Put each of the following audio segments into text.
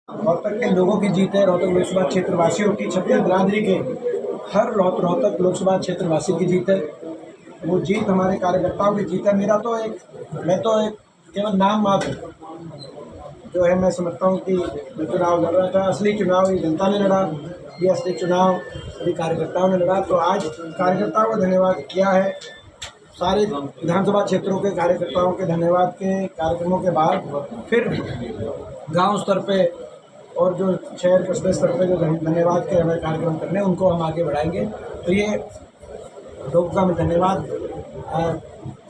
रोहतक के लोगों की जीत है। रोहतक लोकसभा क्षेत्र वासियों की, छत्तीस बिरादरी के हर रोहतक लोकसभा क्षेत्र वासी की जीत है। वो जीत हमारे कार्यकर्ताओं की जीत है। मैं तो एक केवल नाम मात्र जो है, मैं समझता हूँ कि जो चुनाव लड़ रहा था, असली चुनाव ये जनता ने लड़ा, ये असली चुनाव सभी कार्यकर्ताओं ने लड़ा। तो आज कार्यकर्ताओं का धन्यवाद किया है, सारे विधानसभा क्षेत्रों के कार्यकर्ताओं के धन्यवाद के कार्यक्रमों के बाद फिर गांव स्तर पे और जो शहर कस्बे स्तर पे जो धन्यवाद के हमें कार्यक्रम करने हैं, उनको हम आगे बढ़ाएंगे। तो ये लोगों का मैं धन्यवाद,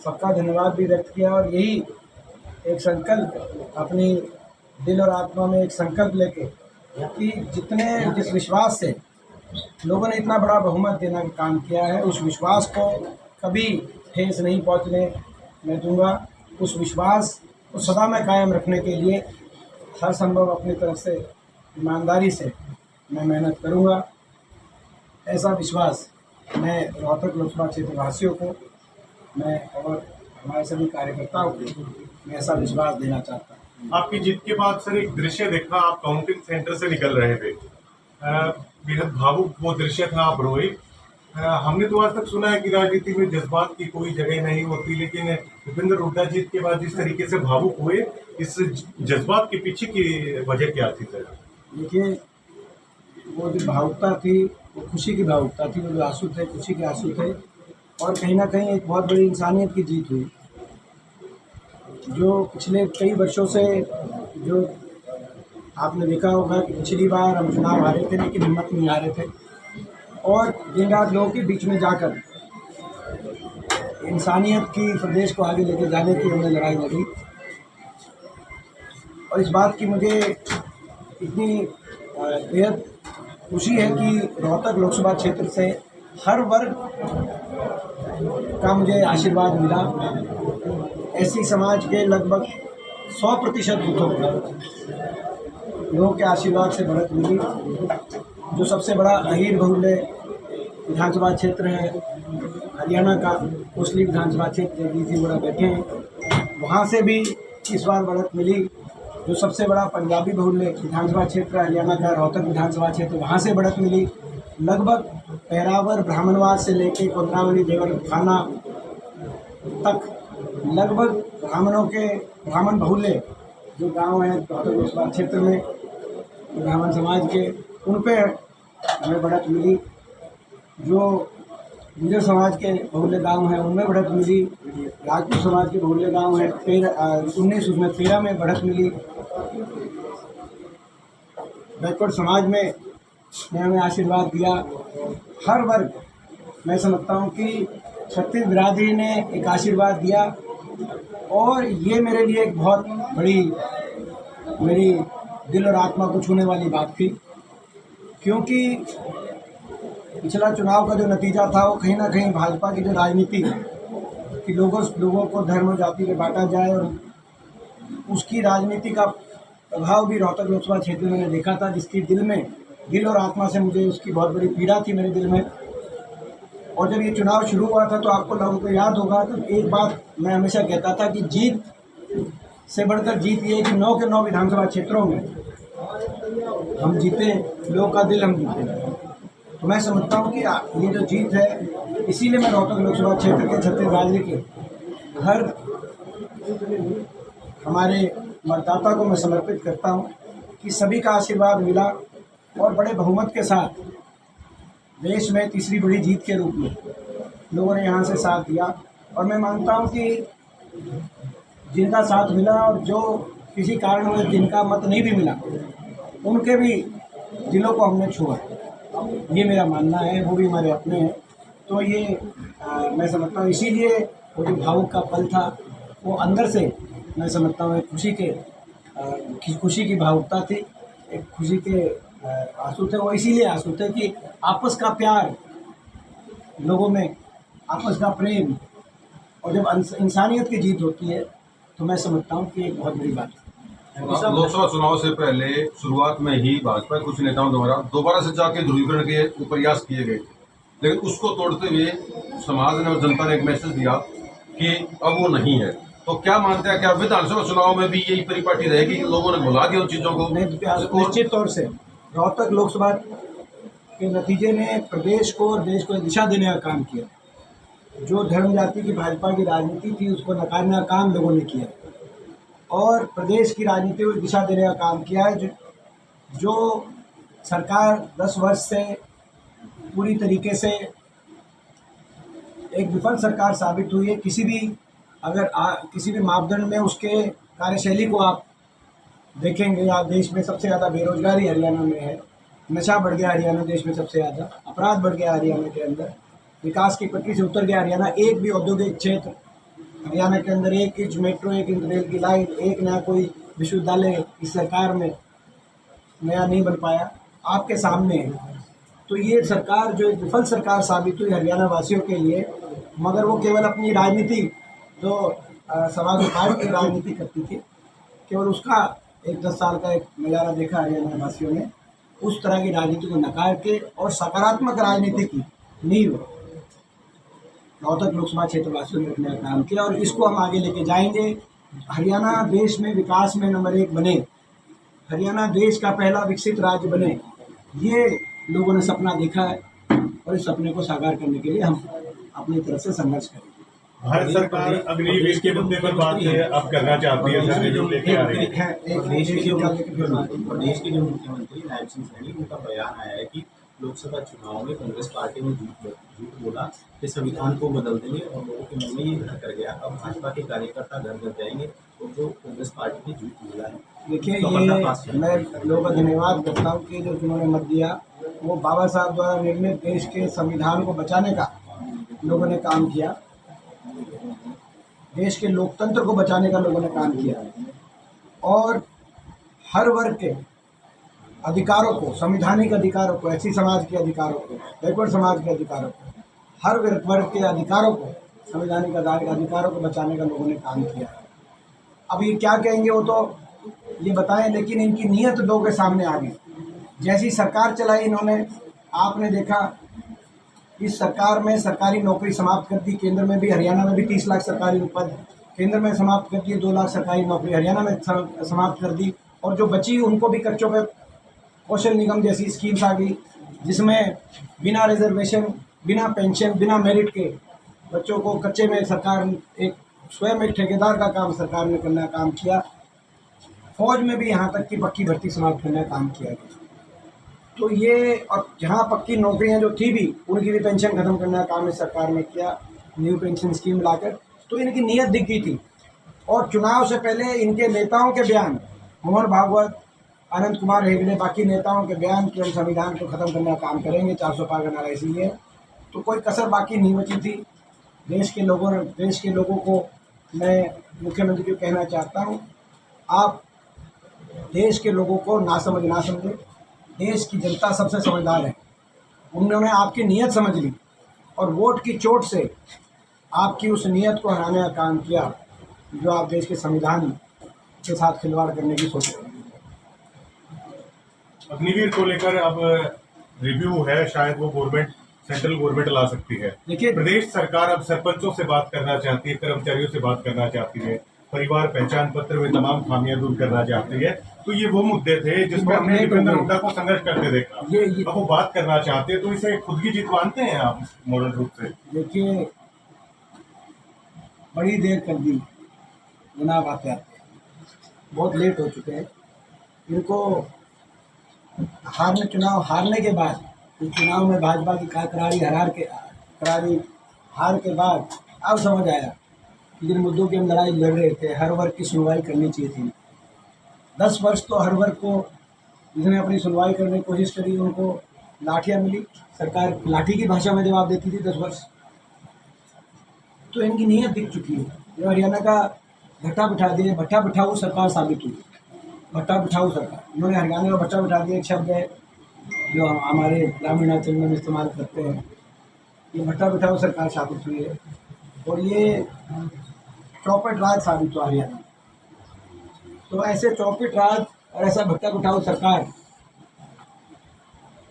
सबका धन्यवाद भी व्यक्त किया और यही एक संकल्प अपनी दिल और आत्मा में एक संकल्प लेके कि जिस विश्वास से लोगों ने इतना बड़ा बहुमत देने का काम किया है, उस विश्वास को कभी ठेस नहीं पहुंचने मैं दूंगा। उस विश्वास को सदा में कायम रखने के लिए हर संभव अपनी तरफ से ईमानदारी से मैं मेहनत करूंगा। ऐसा विश्वास मैं रोहतक लोकसभा क्षेत्र वासियों को मैं और हमारे सभी कार्यकर्ताओं को मैं ऐसा विश्वास देना चाहता हूँ। आपकी जीत के बाद सर एक दृश्य देखा, आप काउंटिंग सेंटर से निकल रहे थे, बेहद भावुक वो दृश्य था, आप रोए। हमने तो आज तक सुना है कि राजनीति में जज्बात की कोई जगह नहीं होती, लेकिन भूपेंद्र हुड्डा जीत के बाद जिस तरीके से भावुक हुए, इस जज्बात के पीछे की वजह क्या थी सर? देखिए, वो जो भावुकता थी वो खुशी की भावुकता थी, वो जो आंसू थे खुशी के आंसू थे, और कहीं ना कहीं एक बहुत बड़ी इंसानियत की जीत हुई। जो पिछले कई वर्षों से जो आपने देखा होगा कि पिछली बार हम चुनाव हारे थे, लेकिन हिम्मत नहीं हारे थे और दिन रात लोगों के बीच में जाकर इंसानियत की प्रदेश को आगे लेके जाने की हमने लड़ाई लड़ी। और इस बात की मुझे इतनी बेहद खुशी है कि रोहतक लोकसभा क्षेत्र से हर वर्ग का मुझे आशीर्वाद मिला। ऐसी समाज के लगभग 100% बूथों पर लोगों के आशीर्वाद से बढ़त मिली। जो सबसे बड़ा अहीर बहुल्य विधानसभा क्षेत्र है हरियाणा का, उसली विधानसभा क्षेत्र जगदीश बड़ा बैठे हैं, वहाँ से भी इस बार बढ़त मिली। जो सबसे बड़ा पंजाबी बहुल्य विधानसभा क्षेत्र हरियाणा का रोहतक विधानसभा क्षेत्र, वहाँ से बढ़त मिली। लगभग पैरावर ब्राह्मणवाद से लेके कोंडावली देवर थाना तक लगभग ब्राह्मण बहुल्य जो गांव हैं रोहतक लोकसभा क्षेत्र में, ब्राह्मण समाज के, उन पे हमें बढ़त मिली। जो गुर्जर समाज के बहुल्य गांव हैं उनमें बढ़त मिली। राजपूत समाज के बहुल्य गांव हैं 19 उसमें 13 में बढ़त मिली। बैकवर्ड समाज में हमें आशीर्वाद दिया। हर वर्ग, मैं समझता हूँ कि छत्तीस बिरादरी ने एक आशीर्वाद दिया और ये मेरे लिए एक बहुत बड़ी, मेरी दिल और आत्मा को छूने वाली बात थी, क्योंकि पिछला चुनाव का जो नतीजा था वो कहीं ना कहीं भाजपा की जो राजनीति कि लोगों को धर्म और जाति में बांटा जाए, और उसकी राजनीति का प्रभाव भी रोहतक लोकसभा क्षेत्र में मैंने देखा था, जिसकी दिल और आत्मा से मुझे उसकी बहुत बड़ी पीड़ा थी मेरे दिल में। और जब ये चुनाव शुरू हुआ था तो आपको लोगों को याद होगा, तो एक बात मैं हमेशा कहता था कि जीत से बढ़कर जीत ये है कि 9 के 9 विधानसभा क्षेत्रों में हम जीते, लोगों का दिल हम जीते। तो मैं समझता हूँ कि ये जो जीत है, इसीलिए मैं रोहतक लोकसभा क्षेत्र के छत्तीस बिरादरी के हर हमारे मतदाता को मैं समर्पित करता हूँ कि सभी का आशीर्वाद मिला और बड़े बहुमत के साथ देश में तीसरी बड़ी जीत के रूप में लोगों ने यहाँ से साथ दिया। और मैं मानता हूँ कि जिनका साथ मिला और जो किसी कारण में जिनका मत नहीं भी मिला, उनके भी दिलों को हमने छुआ, ये मेरा मानना है। वो भी हमारे अपने हैं। तो ये मैं समझता हूँ, इसीलिए वो जो भावुक का पल था वो अंदर से मैं समझता हूँ एक खुशी की भावुकता थी, एक खुशी के आंसू थे। वो इसीलिए आंसू थे कि आपस का प्यार, लोगों में आपस का प्रेम, और जब इंसानियत की जीत होती है तो मैं समझता हूँ कि एक बहुत बड़ी बात है। लोकसभा चुनाव से पहले शुरुआत में ही भाजपा कुछ नेताओं द्वारा दोबारा से जाके ध्रुवीकरण के प्रयास किए गए, लेकिन उसको तोड़ते हुए समाज ने और जनता ने एक मैसेज दिया कि अब वो नहीं है। तो क्या मानते हैं, क्या विधानसभा चुनाव में भी यही परिपाटी रहेगी? लोगों ने भुला दिया उन चीजों को? निश्चित तौर से रोहतक लोकसभा के नतीजे ने प्रदेश को और देश को एक दिशा देने का काम किया। जो धर्म जाति की भाजपा की राजनीति थी उसको नकारने का काम लोगों ने किया और प्रदेश की राजनीति को दिशा देने का काम किया है। जो सरकार 10 वर्ष से पूरी तरीके से एक विफल सरकार साबित हुई है। किसी भी मापदंड में उसके कार्यशैली को आप देखेंगे, या देश में सबसे ज़्यादा बेरोजगारी हरियाणा में है, नशा बढ़ गया हरियाणा देश में सबसे ज़्यादा, अपराध बढ़ गया हरियाणा के अंदर, विकास की पटरी से उतर गया हरियाणा। एक भी औद्योगिक क्षेत्र हरियाणा के अंदर, एक इंच मेट्रो, एक इंच रेल की लाइन, एक नया कोई विश्वविद्यालय इस सरकार में नया नहीं बन पाया। आपके सामने है। तो ये सरकार जो एक विफल सरकार साबित हुई हरियाणा वासियों के लिए, मगर वो केवल अपनी राजनीति जो समाजवादी पार्टी की राजनीति करती थी, केवल उसका एक 10 साल का एक नज़ारा देखा हरियाणा वासियों ने। उस तरह की राजनीति को नकार के और सकारात्मक राजनीति की नींव रोहतक लोकसभा क्षेत्र वासियों ने रखने का काम किया और इसको हम आगे लेके जाएंगे। हरियाणा देश में विकास में नंबर 1 बने, हरियाणा देश का पहला विकसित राज्य बने, ये लोगों ने सपना देखा है और इस सपने को साकार करने के लिए हम अपनी तरफ से संघर्ष करेंगे। भारत सरकार अग्निवीर के मुद्दे पर बात अब करना चाहती है, लेके आ रही है। प्रदेश के जो मुख्यमंत्री नायब सिंह सैनी, उनका बयान आया है कि लोकसभा चुनाव में कांग्रेस पार्टी ने झूठ बोला कि संविधान को बदल देंगे और लोगों के मन में ये घर कर गया। अब भाजपा के कार्यकर्ता घर घर जाएंगे और जो कांग्रेस पार्टी ने झूठ बोला है। देखिए, ये मैं लोगों का धन्यवाद करता हूँ कि जो उन्होंने मत दिया, वो बाबा साहब द्वारा निर्मित देश के संविधान को बचाने का लोगों ने काम किया, देश के लोकतंत्र को बचाने का लोगों ने काम किया और हर वर्ग के अधिकारों को, संवैधानिक अधिकारों को, एससी समाज के अधिकारों को, बैकवर्ड समाज के अधिकारों को, हर वर्ग के अधिकारों को, संवैधानिक अधिकारों को बचाने का लोगों ने काम किया। अब ये क्या कहेंगे वो तो ये बताएं, लेकिन इनकी नीयत लोगों के सामने आ गई। जैसी सरकार चलाई इन्होंने, आपने देखा इस सरकार में सरकारी नौकरी समाप्त कर दी। केंद्र में भी, हरियाणा में भी 30 लाख सरकारी पद केंद्र में समाप्त कर दिए, 2 लाख सरकारी नौकरी हरियाणा में समाप्त कर दी और जो बची उनको भी कच्चों पे कौशल निगम जैसी स्कीम्स आ गई, जिसमें बिना रिजर्वेशन, बिना पेंशन, बिना मेरिट के बच्चों को कच्चे में सरकार स्वयं एक ठेकेदार का काम सरकार ने करने का काम किया। फौज में भी यहाँ तक कि पक्की भर्ती समाप्त करने का काम किया गया। तो ये, और जहाँ पक्की नौकरियाँ जो थी भी, उनकी भी पेंशन खत्म करने का काम इस सरकार ने किया, न्यू पेंशन स्कीम लाकर। तो इनकी नीयत दिख गई थी और चुनाव से पहले इनके नेताओं के बयान, मोहन भागवत, अनंत कुमार हेगड़े, बाकी नेताओं के बयान कि हम संविधान को ख़त्म करने का काम करेंगे, 400 पार का नारा इसीलिए, तो कोई कसर बाकी नहीं बची थी। देश के लोगों को मैं मुख्यमंत्री को कहना चाहता हूँ, आप देश के लोगों को ना समझे। देश की जनता सबसे समझदार है, उन्होंने आपकी नीयत समझ ली और वोट की चोट से आपकी उस नीयत को हराने का काम किया जो आप देश के संविधान के साथ खिलवाड़ करने की सोच रहे हैं। अग्निवीर को लेकर अब रिव्यू है, शायद वो गवर्नमेंट, सेंट्रल गवर्नमेंट ला सकती है। देखिए, प्रदेश सरकार अब सरपंचों से बात करना चाहती है, कर्मचारियों से बात करना चाहती है, परिवार पहचान पत्र में तमाम खामियां दूर करना चाहती है। तो ये वो मुद्दे थे जिसमें हमने दीपेंद्र हुड्डा को संघर्ष करते देखा। अब वो बात करना चाहते हैं, तो इसे खुद की जीत मानते हैं आप मॉडल रूप से? देखिए, बड़ी देर कर दी जनाब, आते आते बहुत लेट हो चुके हैं। इनको चुनाव हारने के बाद, इस चुनाव में भाजपा की करारी हार के बाद अब समझ आया कि जिन मुद्दों की हम लड़ाई लड़ रहे थे, हर वर्ग की सुनवाई करनी चाहिए थी। 10 वर्ष तो हर वर्ग को, जिसने अपनी सुनवाई करने की कोशिश करी, उनको लाठियाँ मिली। सरकार लाठी की भाषा में जवाब देती थी 10 वर्ष। तो इनकी नीयत दिख चुकी है। जो हरियाणा का भट्टा बिठाऊ सरकार साबित हुई, भट्टा बिठाऊ सरकार। इन्होंने हरियाणा का भट्टा बिठा दिया, एक शब्द है जो हमारे ग्रामीणांचल में इस्तेमाल करते हैं। ये भट्टा बिठाऊ सरकार साबित हुई है और ये चौपट राज साबित हुआ हरियाणा। तो ऐसे चौपट राज और ऐसा भट्टा बिठाऊ सरकार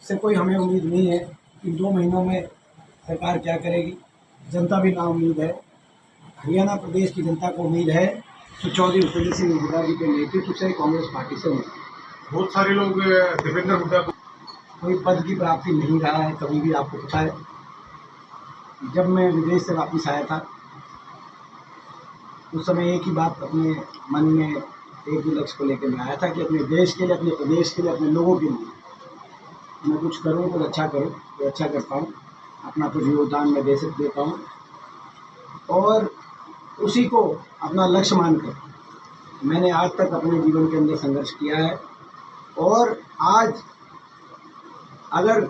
से कोई हमें उम्मीद नहीं है कि 2 महीनों में सरकार क्या करेगी। जनता भी नाउम्मीद है हरियाणा प्रदेश की जनता को उम्मीद है कि चौधरी भूपेंद्र सिंह हुड्डा जी के नेतृत्व से कांग्रेस पार्टी से होगी। बहुत सारे लोग दीपेंद्र हुड्डा को कोई पद की प्राप्ति नहीं रहा है कभी भी। आपको पता है, जब मैं विदेश से वापस आया था उस समय एक ही बात अपने मन में, एक ही लक्ष्य को लेकर मैं आया था कि अपने देश के लिए, अपने प्रदेश के लिए, अपने लोगों के लिए मैं कुछ करूं, कुछ अच्छा करूं, कुछ अच्छा कर पाऊं, अपना कुछ योगदान मैं दे पाऊं। और उसी को अपना लक्ष्य मानकर मैंने आज तक अपने जीवन के अंदर संघर्ष किया है। और आज अगर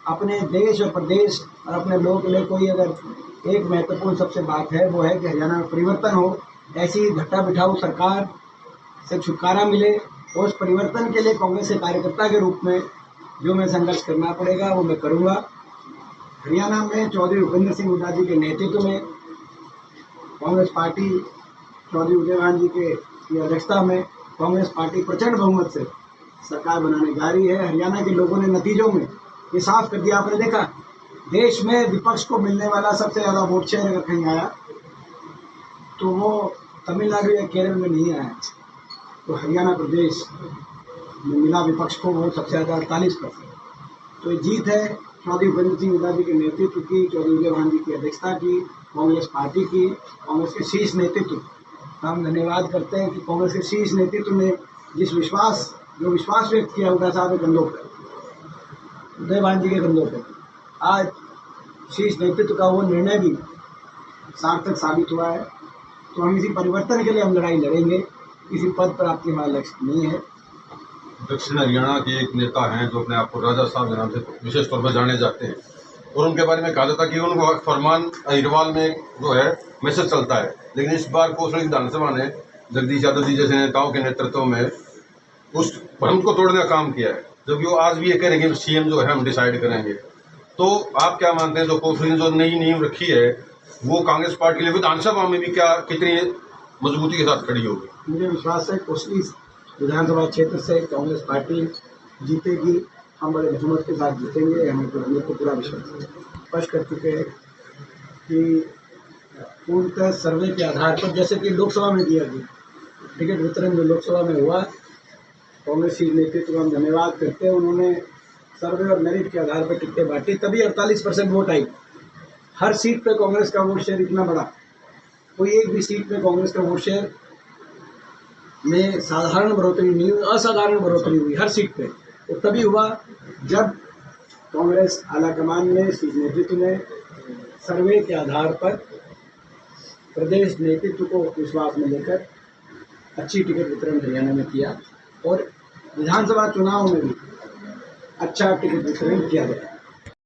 अपने देश और प्रदेश और अपने लोगों के लिए कोई अगर एक महत्वपूर्ण सबसे बात है, वो है कि हरियाणा में परिवर्तन हो, ऐसी घटा बिठाऊ सरकार से छुटकारा मिले। और उस परिवर्तन के लिए कांग्रेस के कार्यकर्ता के रूप में जो मैं संघर्ष करना पड़ेगा वो मैं करूँगा। हरियाणा में चौधरी भूपेंद्र सिंह हुड्डा जी के नेतृत्व में कांग्रेस पार्टी, चौधरी उदयभान जी की अध्यक्षता में कांग्रेस पार्टी प्रचंड बहुमत से सरकार बनाने जा रही है। हरियाणा के लोगों ने नतीजों में ये साफ कर दिया। आपने देखा, देश में विपक्ष को मिलने वाला सबसे ज़्यादा वोट शेयर अगर कहीं आया तो वो तमिलनाडु या केरल में नहीं आया, तो हरियाणा प्रदेश में मिला विपक्ष को वो सबसे ज़्यादा 48%। तो ये जीत है चौधरी भूपेंद्र सिंह हुड्डा जी के नेतृत्व की, चौधरी उदयभान जी की अध्यक्षता की, कांग्रेस पार्टी की, कांग्रेस के शीर्ष नेतृत्व। हम धन्यवाद करते हैं कि कांग्रेस के शीर्ष नेतृत्व ने जो विश्वास व्यक्त किया हुड्डा साहब के कंधों पर, उदयभान जी के कंधों पर, आज शीर्ष नेतृत्व का वो निर्णय भी सार्थक साबित हुआ है। तो हम इसी परिवर्तन के लिए हम लड़ाई लड़ेंगे, किसी पद प्राप्ति हमारा लक्ष्य नहीं है। दक्षिण हरियाणा के एक नेता हैं जो अपने आप को राजा साहब के नाम से विशेष तौर पर जाने जाते हैं, और उनके बारे में कहा जाता है कि उनको फरमान अहिरवाल में जो है मैसेज चलता है। लेकिन इस बार कौशल विधानसभा ने जगदीश यादव जी जैसे नेताओं के नेतृत्व में उस भ्रम को तोड़ने का काम किया है, जबकि वो आज भी ये करेंगे सीएम जो है हम डिसाइड करेंगे। तो आप क्या मानते हैं, जो कौशल ने जो नई नींव रखी है वो कांग्रेस पार्टी के लिए विधानसभा में भी क्या कितनी मजबूती के साथ खड़ी होगी? मुझे विश्वास है कोसली विधानसभा क्षेत्र से कांग्रेस पार्टी जीतेगी, हम बड़े बहुमत के साथ जीतेंगे, हमें तो पूरा विश्वास है। स्पष्ट कर चुके हैं कि पूर्णतः सर्वे के आधार पर, जैसे कि लोकसभा में दिया गया टिकट वितरण जो लोकसभा में हुआ, कांग्रेस की नेतृत्व को हम धन्यवाद करते हैं। उन्होंने सर्वे और मेरिट के आधार पर टिकटें बांटी, तभी 48% वोट आई। हर सीट पे कांग्रेस का वोट शेयर इतना बड़ा, कोई एक भी सीट पे कांग्रेस का वोट शेयर में साधारण बढ़ोतरी नहीं हुई, असाधारण बढ़ोतरी हुई हर सीट पे। तो तभी हुआ जब कांग्रेस आलाकमान ने, शीर्ष नेतृत्व ने सर्वे के आधार पर प्रदेश नेतृत्व को विश्वास में लेकर अच्छी टिकट वितरण हरियाणा में किया, और विधानसभा चुनाव में भी अच्छा टिकट वितरण किया गया।